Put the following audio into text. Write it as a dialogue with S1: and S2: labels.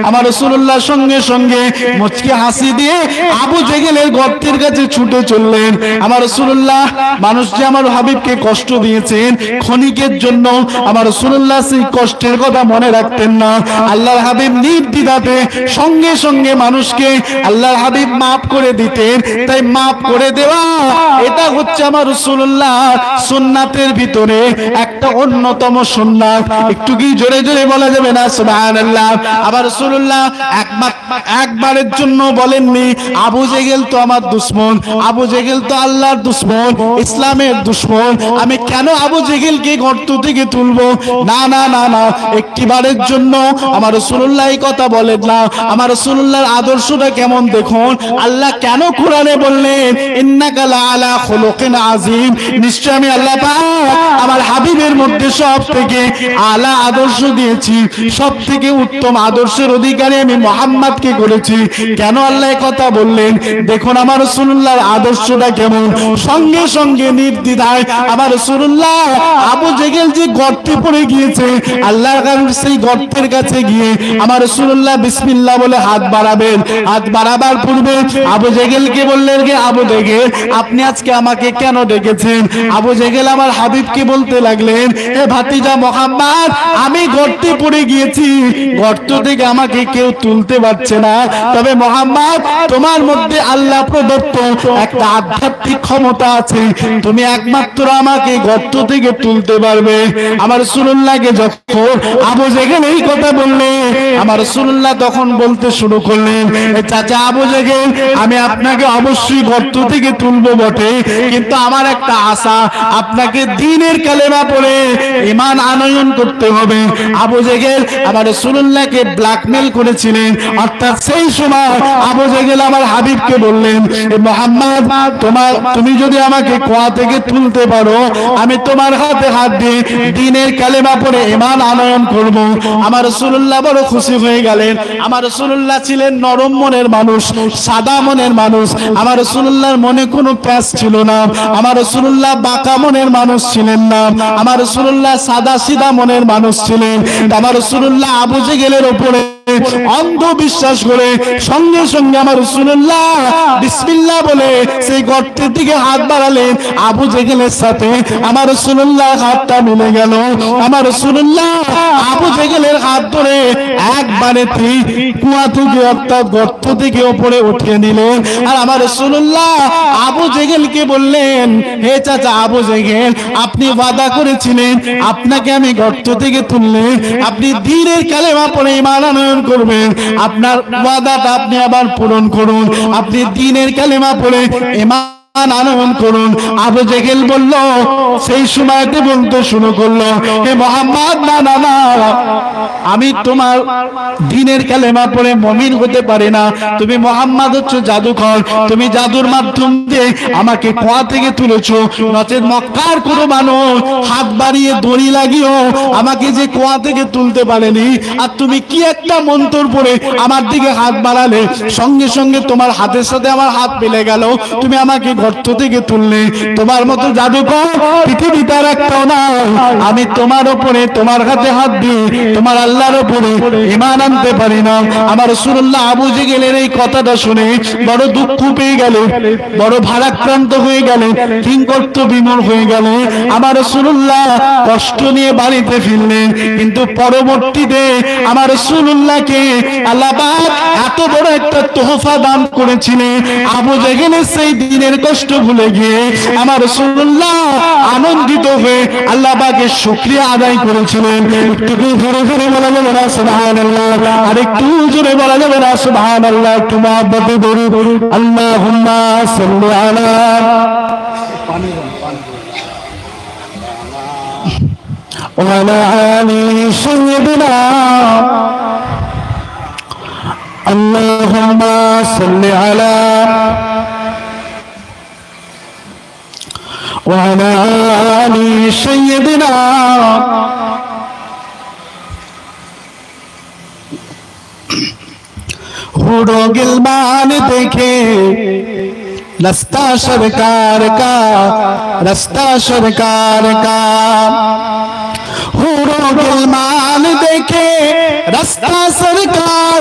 S1: আমার রাসূলুল্লাহ সঙ্গে সঙ্গে মুচকি হাসি দিয়ে আবু জেহেলের গর্তের কাছে ছুটে চললেন। আমার রাসূলুল্লাহ মানুষ যে আমার হাবিবকে কষ্ট দিয়েছেন ক্ষণিকের জন্য আমার রাসূলুল্লাহ সেই কষ্টের কথা মনে রাখতেন না। আল্লাহর হাবিব নির্দ্বিধাতে সঙ্গে সঙ্গে মানুষকে আল্লাহর হাবিব মাফ করে দিতেন। তাই মাফ করে দেওয়া এটা হচ্ছে আমার রাসূলুল্লাহ সুন্নাতের ভিতরে একটা অন্যতম সুন্নাত। একটু কি জোরে জোরে বলা যাবে না সুবহানাল্লাহ? আবার রাসূলুল্লাহ একবারের জন্য বলেননি আবু জেহেল তো আমার দুশমন, আবু জেহেল তো আল্লাহর দুশমন, ইসলামের দুশমন, আমি কেন আবু জেহেলকে গর্ত থেকে তুলবো? না না না না, একটিবারের জন্য আমার রাসূলুল্লাহ এই কথা বলেন না। আমার রাসূলুল্লাহর আদর্শটা কেমন দেখুন। আল্লাহ কেন কোরআনে বললেন ইন্নাকা লাআলা খুলুকিন আযীম, নিশ্চয় আমি আল্লাহ পাক আমার হাবিবের মধ্যে সবথেকে আলা আদর্শ দিয়েছি, সবথেকে উত্তম আদর্শের অধিকারী আমি মুহাম্মদকে করেছি। কেন আল্লাহ এই কথা বললেন? দেখুন আমার রাসূলুল্লাহর আদর্শটা কেমন। সঙ্গে সঙ্গে নির্দ্বিধায় আমার রাসূলুল্লাহ আবু জেহেল যে গর্তে পড়ে গিয়েছে আল্লাহর কাছে সেই গর্তের কাছে গিয়ে আমার রাসূলুল্লাহ বিসমিল্লাহ বলে হাত বাড়াবেন। হাত বাড়াবার পূর্বে আবু জেহেলকে বললেন যে আবু জেহেল আপনি আজকে আমাকে কেন ডেকেছেন? আবু জেহেল আমার হাবিবকে বলতে লাগলেন হে ভাতিজা মুহাম্মদ, আমি গর্তে পড়ে গিয়েছি, গর্ত থেকে আমাকে কেউ তুলতে পারছে না, তবে মুহাম্মদ তোমার মধ্যে আল্লাহ প্রদত্ত একটা আধ্যাত্মিক ক্ষমতা আছে, তুমি একমাত্র আমাকে গর্ত থেকে তুলতে পারবে। আমার রাসূলুল্লাহকে যখন আবু জেহেল এই কথা বললে আমার রাসূলুল্লাহ তখন বলতে শুরু করলেন চাচা আবু জেহেল, আমি আপনাকে অবশ্যই গর্ত থেকে তুলবো বটে, কিন্তু আমার একটা আশা, আপনাকে দ্বীনের কালেমা পড়ে ঈমান আনয়ন করতে হবে। আবু জেহেল আমার রাসূলুল্লাহকে ব্ল্যাকমেল করেছিলেন। অর্থাৎ সেই সময় আবু জেহেল আমার হাবিবকে বললেন মুহাম্মদ তুমি যদি আমাকে কুয়া থেকে তুলতে পারো আমি তোমার হাতে হাত দিয়ে দ্বীনের কালেমা পড়ে ঈমান আনয়ন করব। আমার রাসূলুল্লাহ বড় খুশি হয়ে গেলেন। আমার রাসূলুল্লাহ ছিলেন নরম মনের মানুষ, সাদা মনের মানুষ। আমার রাসূলুল্লাহর মনে কোনো প্যাঁচ ছিল না। আমার রাসূলুল্লাহ বাঁকা মনের মানুষ ছিলেন না। আমার রাসূলুল্লাহ সাদা সিধা মনের মানুষ ছিলেন। আমার রাসূলুল্লাহ আবু জেহেলের উপরে অন্ধ বিশ্বাস করে সঙ্গে সঙ্গে আমার রাসূলুল্লাহ বিসমিল্লাহ বলে সেই গর্তের দিকে হাত বাড়ালেন। আবু জেহেলের সাথে আমার রাসূলুল্লাহ হাতটা মিলে গেল। আমার রাসূলুল্লাহ আবু জেহেলের হাত ধরে একবারে কুয়া থেকে অর্থাৎ গর্ত থেকে উপরে উঠিয়ে নিলেন। আর আমার রাসূলুল্লাহ আবু জেহেলকে বললেন হে চাচা আবু জেহেল, আপনি ওয়াদা করেছিলেন আপনাকে আমি গর্ত থেকে তুললে আপনি দ্বীনের কালেমা পড়ে ঈমান আনয়ন করবেন, আপনার ওয়াদাটা আপনি আবার পূরণ করুন, আপনি দ্বীনের কালেমা পড়ে ঈমান আনয়ন করুন। আবু জেহেল বলল সেই সময়তে বলতে শুরু করলো হে মুহাম্মদ, না না না, আমি তোমার দ্বীনের কালেমা পড়ে মুমিন হতে পারি না। তুমি মুহাম্মদ হচ্ছে জাদুকর, তুমি জাদুর মাধ্যম দিয়ে আমাকে কুয়া থেকে তুলেছো, নচেত মক্কার কোনো মানুষ হাত বাড়িয়ে দড়ি লাগিয়েও আমাকে যে কুয়া থেকে তুলতে পারেনি। আর তুমি কি একটা মন্ত্র পড়ে আমার দিকে হাত বাড়ালে, সঙ্গে সঙ্গে তোমার হাতের সাথে আমার হাত মিলে গেল, তুমি আমাকে গর্ত থেকে তুললে। তোমার মতো জাদুকর পৃথিবীতে আর একটাও না। আমি তোমার উপরে তোমার হাতে হাত দিয়ে তোমার আল্লাহর উপরে ঈমান আনতে পারি না। আমার রাসূলুল্লাহ আবু জেহেলের এই কথাটা শুনে বড় দুঃখ পেয়ে গেল, বড় ভারাক্রান্ত হয়ে গেল, কিংকর্ত বিমূঢ় হয়ে গেল। আমার রাসূলুল্লাহ কষ্ট নিয়ে বাড়িতে ফিরলেন। কিন্তু পরবর্তীতে আমার রাসূলুল্লাহকে আল্লাহ পাক এত বড় একটা তোহফা দান করেছিলেন, আবু জেহেলের সেই দিনের কষ্ট ভুলে গিয়ে আমার রাসূলুল্লাহ আনন্দিত হয়ে আল্লাহ পাকের শুকরিয়া আদায় করেছিলেন। একটু জোরে জোরে বলা যাবে না সুবহানাল্লাহ? আর একটু জোরে বলা যাবে না সুবহানাল্লাহ? একটু মহব্বতে বলুন আল্লাহুম্মা সাল্লি আলা وعلى آل سيدنا اللهم صل على وعلى آل سيدنا हुरो गिलमान देखे रास्ता सरकार का, रास्ता सरकार का। हुरो गिलमान देखे रास्ता सरकार